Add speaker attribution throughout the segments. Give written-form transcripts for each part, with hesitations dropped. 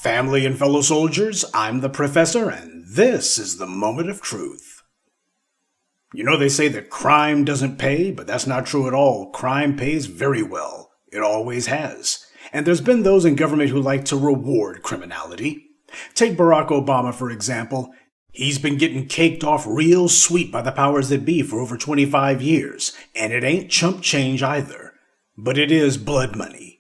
Speaker 1: Family and fellow soldiers, I'm the Professor, and this is the Moment of Truth. You know, they say that crime doesn't pay, but that's not true at all. Crime pays very well. It always has. And there's been those in government who like to reward criminality. Take Barack Obama, for example. He's been getting caked off real sweet by the powers that be for over 25 years, and it ain't chump change either. But it is blood money.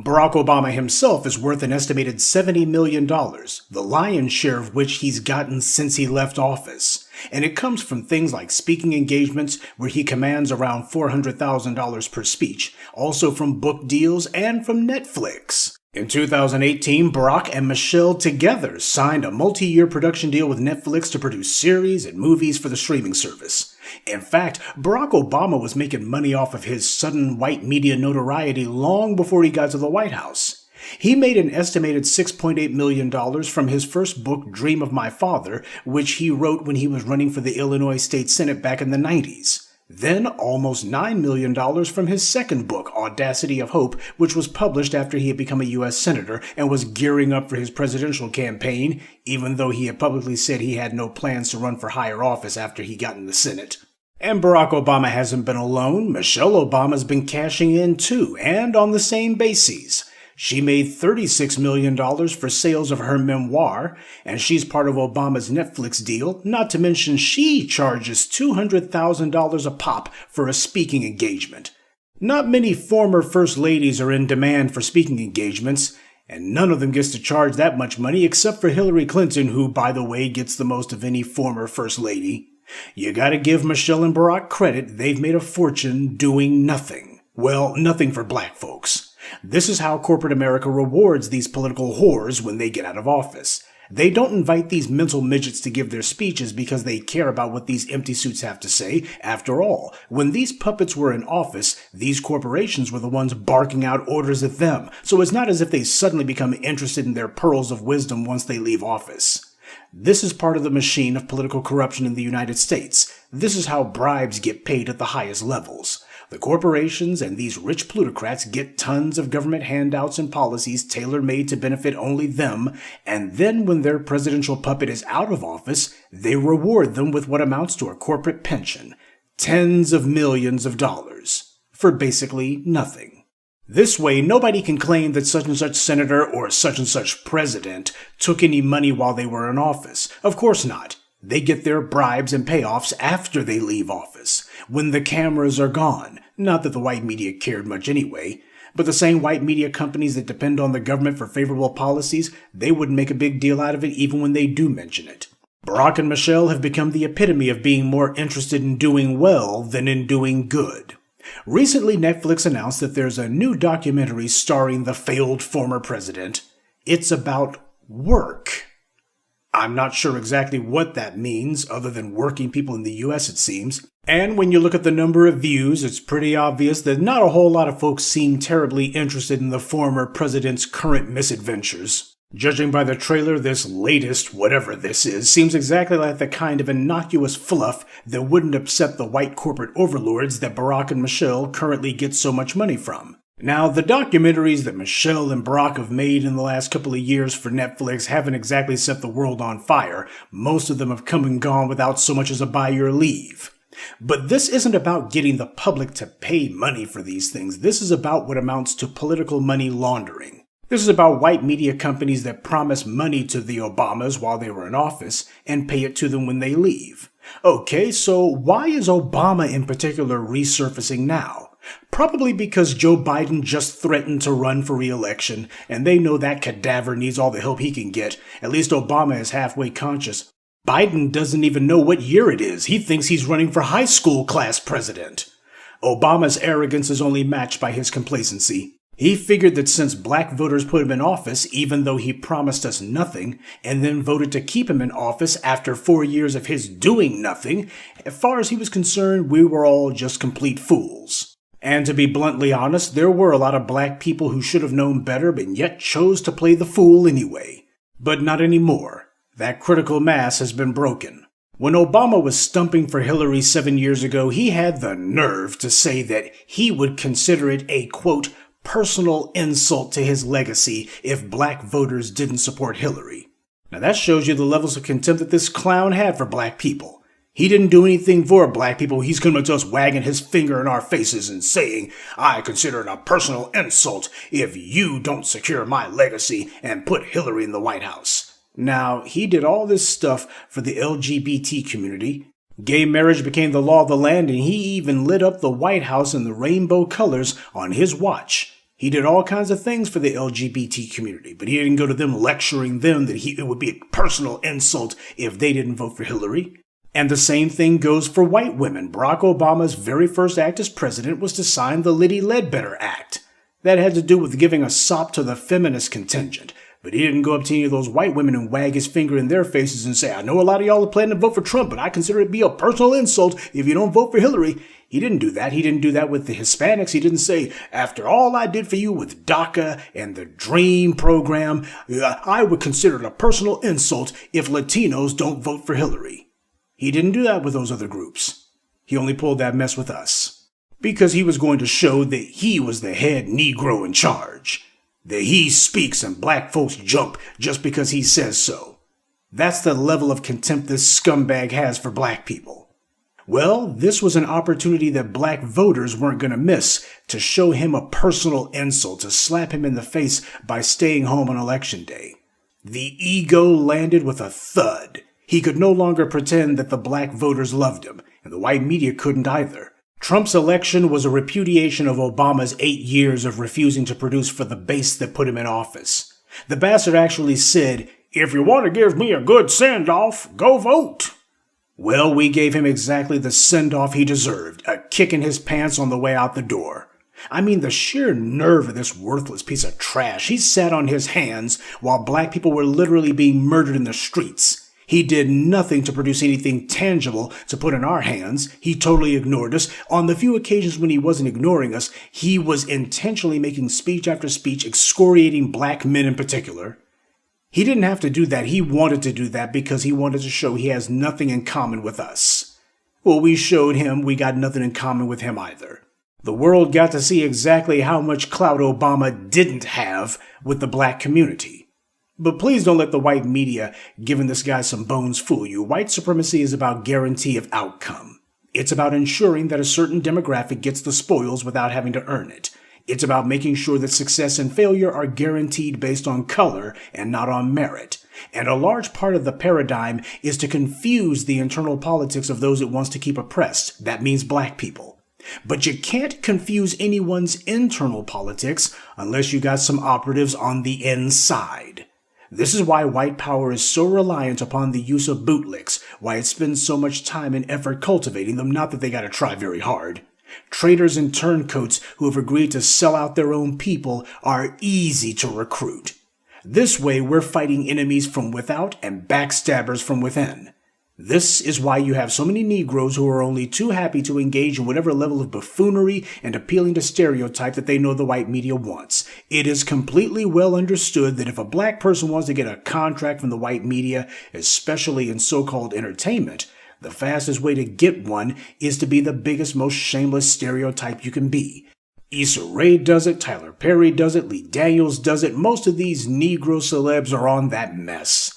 Speaker 1: Barack Obama himself is worth an estimated $70 million, the lion's share of which he's gotten since he left office. And it comes from things like speaking engagements, where he commands around $400,000 per speech, also from book deals and from Netflix. In 2018, Barack and Michelle together signed a multi-year production deal with Netflix to produce series and movies for the streaming service. In fact, Barack Obama was making money off of his sudden white media notoriety long before he got to the White House. He made an estimated $6.8 million from his first book, Dream of My Father, which he wrote when he was running for the Illinois State Senate back in the 90s. Then almost $9 million from his second book, Audacity of Hope, which was published after he had become a U.S. Senator and was gearing up for his presidential campaign, even though he had publicly said he had no plans to run for higher office after he got in the Senate. And Barack Obama hasn't been alone. Michelle Obama's been cashing in too, and on the same bases. She made $36 million for sales of her memoir, and she's part of Obama's Netflix deal, not to mention she charges $200,000 a pop for a speaking engagement. Not many former first ladies are in demand for speaking engagements, and none of them gets to charge that much money except for Hillary Clinton, who, by the way, gets the most of any former first lady. You gotta give Michelle and Barack credit, they've made a fortune doing nothing. Well, nothing for black folks. This is how corporate America rewards these political whores when they get out of office. They don't invite these mental midgets to give their speeches because they care about what these empty suits have to say. After all, when these puppets were in office, these corporations were the ones barking out orders at them. So it's not as if they suddenly become interested in their pearls of wisdom once they leave office. This is part of the machine of political corruption in the United States. This is how bribes get paid at the highest levels. The corporations and these rich plutocrats get tons of government handouts and policies tailor-made to benefit only them, and then when their presidential puppet is out of office, they reward them with what amounts to a corporate pension. Tens of millions of dollars. For basically nothing. This way, nobody can claim that such and such senator or such and such president took any money while they were in office. Of course not. They get their bribes and payoffs after they leave office, when the cameras are gone. Not that the white media cared much anyway, but the same white media companies that depend on the government for favorable policies, they wouldn't make a big deal out of it even when they do mention it. Barack and Michelle have become the epitome of being more interested in doing well than in doing good. Recently, Netflix announced that there's a new documentary starring the failed former president. It's about work. I'm not sure exactly what that means, other than working people in the US, it seems. And when you look at the number of views, it's pretty obvious that not a whole lot of folks seem terribly interested in the former president's current misadventures. Judging by the trailer, this latest, whatever this is, seems exactly like the kind of innocuous fluff that wouldn't upset the white corporate overlords that Barack and Michelle currently get so much money from. Now, the documentaries that Michelle and Barack have made in the last couple of years for Netflix haven't exactly set the world on fire. Most of them have come and gone without so much as a buy your leave. But this isn't about getting the public to pay money for these things. This is about what amounts to political money laundering. This is about white media companies that promise money to the Obamas while they were in office and pay it to them when they leave. Okay, so why is Obama in particular resurfacing now? Probably because Joe Biden just threatened to run for re-election, and they know that cadaver needs all the help he can get. At least Obama is halfway conscious. Biden doesn't even know what year it is. He thinks he's running for high school class president. Obama's arrogance is only matched by his complacency. He figured that since black voters put him in office, even though he promised us nothing, and then voted to keep him in office after 4 years of his doing nothing, as far as he was concerned, we were all just complete fools. And to be bluntly honest, there were a lot of black people who should have known better but yet chose to play the fool anyway. But not anymore. That critical mass has been broken. When Obama was stumping for Hillary 7 years ago, he had the nerve to say that he would consider it a, quote, personal insult to his legacy if black voters didn't support Hillary. Now that shows you the levels of contempt that this clown had for black people. He didn't do anything for black people. He's coming to us wagging his finger in our faces and saying, I consider it a personal insult if you don't secure my legacy and put Hillary in the White House. Now, he did all this stuff for the LGBT community. Gay marriage became the law of the land, and he even lit up the White House in the rainbow colors on his watch. He did all kinds of things for the LGBT community, but he didn't go to them lecturing them that it would be a personal insult if they didn't vote for Hillary. And the same thing goes for white women. Barack Obama's very first act as president was to sign the Liddy Ledbetter Act. That had to do with giving a sop to the feminist contingent. But he didn't go up to any of those white women and wag his finger in their faces and say, I know a lot of y'all are planning to vote for Trump, but I consider it be a personal insult if you don't vote for Hillary. He didn't do that. He didn't do that with the Hispanics. He didn't say, after all I did for you with DACA and the DREAM program, I would consider it a personal insult if Latinos don't vote for Hillary. He didn't do that with those other groups. He only pulled that mess with us. Because he was going to show that he was the head Negro in charge. That he speaks and black folks jump just because he says so. That's the level of contempt this scumbag has for black people. Well, this was an opportunity that black voters weren't going to miss to show him a personal insult, to slap him in the face by staying home on Election Day. The ego landed with a thud. He could no longer pretend that the black voters loved him, and the white media couldn't either. Trump's election was a repudiation of Obama's 8 years of refusing to produce for the base that put him in office. The bastard actually said, if you want to give me a good send-off, go vote. Well, we gave him exactly the send-off he deserved, a kick in his pants on the way out the door. I mean, the sheer nerve of this worthless piece of trash. He sat on his hands while black people were literally being murdered in the streets. He did nothing to produce anything tangible to put in our hands. He totally ignored us. On the few occasions when he wasn't ignoring us, he was intentionally making speech after speech, excoriating black men in particular. He didn't have to do that. He wanted to do that because he wanted to show he has nothing in common with us. Well, we showed him we got nothing in common with him either. The world got to see exactly how much clout Obama didn't have with the black community. But please don't let the white media giving this guy some bones fool you. White supremacy is about guarantee of outcome. It's about ensuring that a certain demographic gets the spoils without having to earn it. It's about making sure that success and failure are guaranteed based on color and not on merit. And a large part of the paradigm is to confuse the internal politics of those it wants to keep oppressed. That means black people. But you can't confuse anyone's internal politics unless you got some operatives on the inside. This is why white power is so reliant upon the use of bootlicks, why it spends so much time and effort cultivating them, not that they gotta try very hard. Traitors and turncoats who have agreed to sell out their own people are easy to recruit. This way we're fighting enemies from without and backstabbers from within. This is why you have so many Negroes who are only too happy to engage in whatever level of buffoonery and appealing to stereotype that they know the white media wants. It is completely well understood that if a black person wants to get a contract from the white media, especially in so-called entertainment, the fastest way to get one is to be the biggest, most shameless stereotype you can be. Issa Rae does it, Tyler Perry does it, Lee Daniels does it. Most of these Negro celebs are on that mess.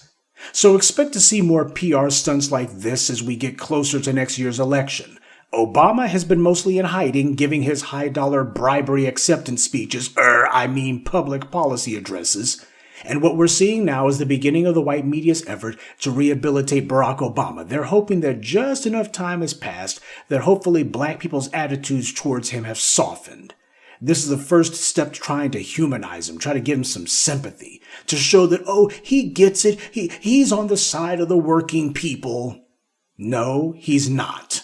Speaker 1: So expect to see more PR stunts like this as we get closer to next year's election. Obama has been mostly in hiding, giving his high-dollar bribery acceptance speeches, public policy addresses. And what we're seeing now is the beginning of the white media's effort to rehabilitate Barack Obama. They're hoping that just enough time has passed that hopefully black people's attitudes towards him have softened. This is the first step to trying to humanize him, try to give him some sympathy, to show that, oh, he gets it, he's on the side of the working people. No, he's not.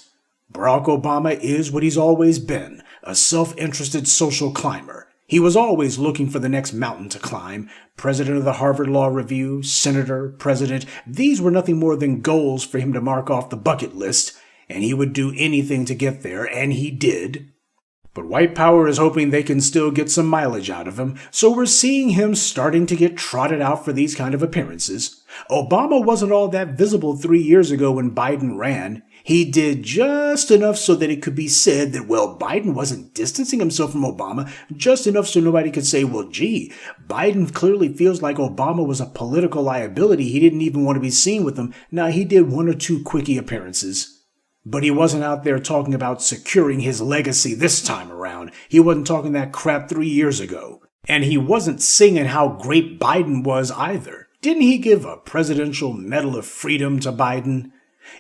Speaker 1: Barack Obama is what he's always been, a self-interested social climber. He was always looking for the next mountain to climb. President of the Harvard Law Review, senator, president, these were nothing more than goals for him to mark off the bucket list, and he would do anything to get there, and he did. But white power is hoping they can still get some mileage out of him, so we're seeing him starting to get trotted out for these kind of appearances. Obama wasn't all that visible 3 years ago when Biden ran. He did just enough so that it could be said that, well, Biden wasn't distancing himself from Obama, just enough so nobody could say, well, gee, Biden clearly feels like Obama was a political liability. He didn't even want to be seen with him. Now, he did 1 or 2 quickie appearances. But he wasn't out there talking about securing his legacy this time around. He wasn't talking that crap 3 years ago. And he wasn't singing how great Biden was either. Didn't he give a Presidential Medal of Freedom to Biden?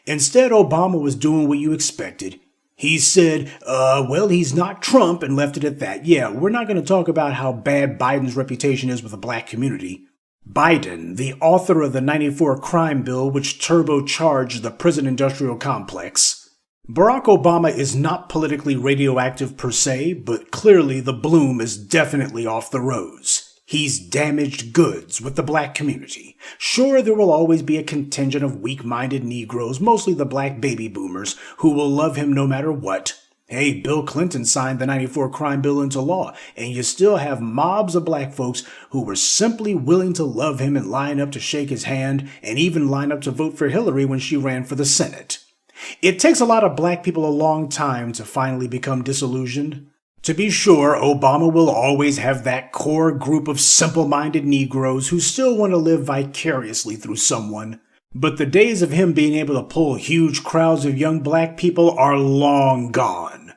Speaker 1: Instead, Obama was doing what you expected. He said, well, he's not Trump, and left it at that. Yeah, we're not going to talk about how bad Biden's reputation is with the black community. Biden, the author of the '94 crime bill which turbocharged the prison industrial complex. Barack Obama is not politically radioactive per se, but clearly the bloom is definitely off the rose. He's damaged goods with the black community. Sure, there will always be a contingent of weak-minded Negroes, mostly the black baby boomers, who will love him no matter what. Hey, Bill Clinton signed the '94 crime bill into law, and you still have mobs of black folks who were simply willing to love him and line up to shake his hand, and even line up to vote for Hillary when she ran for the Senate. It takes a lot of black people a long time to finally become disillusioned. To be sure, Obama will always have that core group of simple-minded Negroes who still want to live vicariously through someone. But the days of him being able to pull huge crowds of young black people are long gone.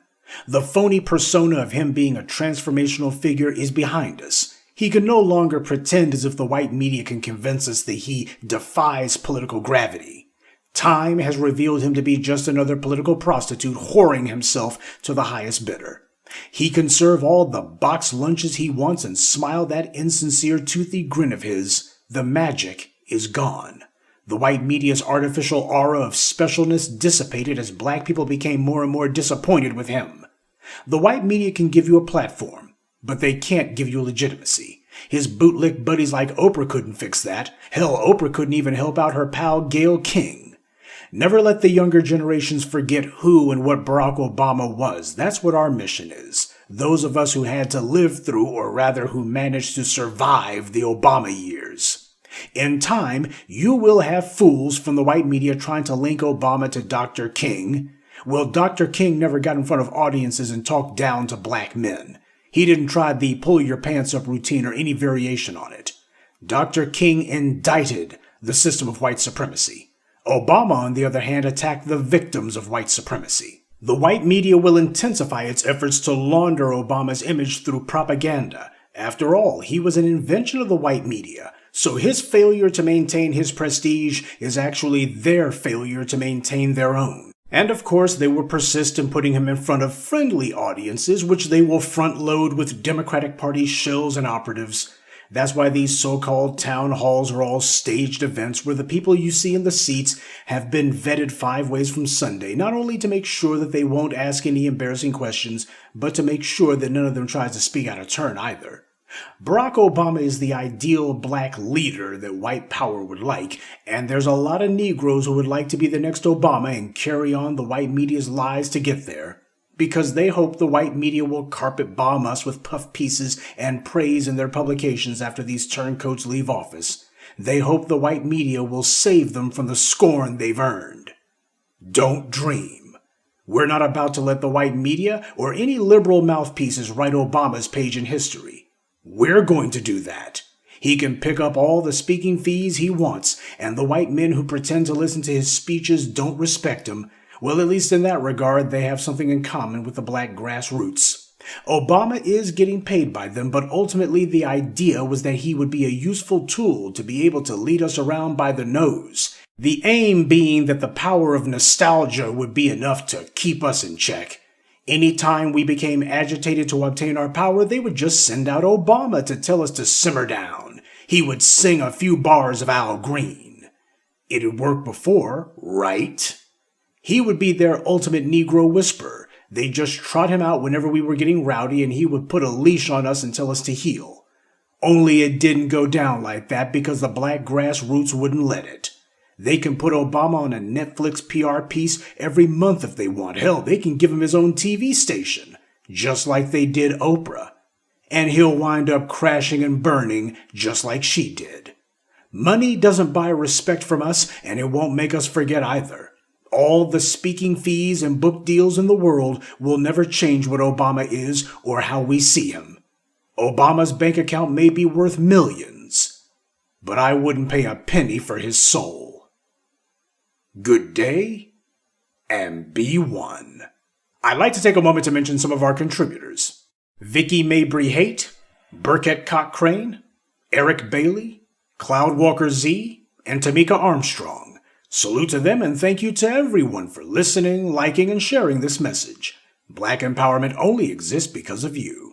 Speaker 1: The phony persona of him being a transformational figure is behind us. He can no longer pretend as if the white media can convince us that he defies political gravity. Time has revealed him to be just another political prostitute whoring himself to the highest bidder. He can serve all the boxed lunches he wants and smile that insincere toothy grin of his. The magic is gone. The white media's artificial aura of specialness dissipated as black people became more and more disappointed with him. The white media can give you a platform, but they can't give you legitimacy. His bootlick buddies like Oprah couldn't fix that. Hell, Oprah couldn't even help out her pal Gayle King. Never let the younger generations forget who and what Barack Obama was. That's what our mission is. Those of us who had to live through, or rather who managed to survive the Obama years. In time, you will have fools from the white media trying to link Obama to Dr. King. Well, Dr. King never got in front of audiences and talked down to black men. He didn't try the pull your pants up routine or any variation on it. Dr. King indicted the system of white supremacy. Obama, on the other hand, attacked the victims of white supremacy. The white media will intensify its efforts to launder Obama's image through propaganda. After all, he was an invention of the white media. So his failure to maintain his prestige is actually their failure to maintain their own. And of course, they will persist in putting him in front of friendly audiences, which they will front-load with Democratic Party shills and operatives. That's why these so-called town halls are all staged events where the people you see in the seats have been vetted 5 ways from Sunday, not only to make sure that they won't ask any embarrassing questions, but to make sure that none of them tries to speak out of turn either. Barack Obama is the ideal black leader that white power would like, and there's a lot of Negroes who would like to be the next Obama and carry on the white media's lies to get there, because they hope the white media will carpet bomb us with puff pieces and praise in their publications after these turncoats leave office. They hope the white media will save them from the scorn they've earned. Don't dream. We're not about to let the white media or any liberal mouthpieces write Obama's page in history. We're going to do that. He can pick up all the speaking fees he wants, and the white men who pretend to listen to his speeches don't respect him. Well, at least in that regard, they have something in common with the black grassroots. Obama is getting paid by them, but ultimately the idea was that he would be a useful tool to be able to lead us around by the nose. The aim being that the power of nostalgia would be enough to keep us in check. Anytime we became agitated to obtain our power, they would just send out Obama to tell us to simmer down. He would sing a few bars of Al Green. It had worked before, right? He would be their ultimate Negro whisperer. They'd just trot him out whenever we were getting rowdy, and he would put a leash on us and tell us to heel. Only it didn't go down like that because the black grassroots wouldn't let it. They can put Obama on a Netflix PR piece every month if they want. Hell, they can give him his own TV station. just like they did Oprah. And he'll wind up crashing and burning just like she did. Money doesn't buy respect from us, and it won't make us forget either. All the speaking fees and book deals in the world will never change what Obama is or how we see him. Obama's bank account may be worth millions, but I wouldn't pay a penny for his soul. Good day, and be one. I'd like to take a moment to mention some of our contributors. Vicky Mabry Haight, Burkett Cochrane, Eric Bailey, Cloudwalker Z, and Tamika Armstrong. Salute to them and thank you to everyone for listening, liking, and sharing this message. Black empowerment only exists because of you.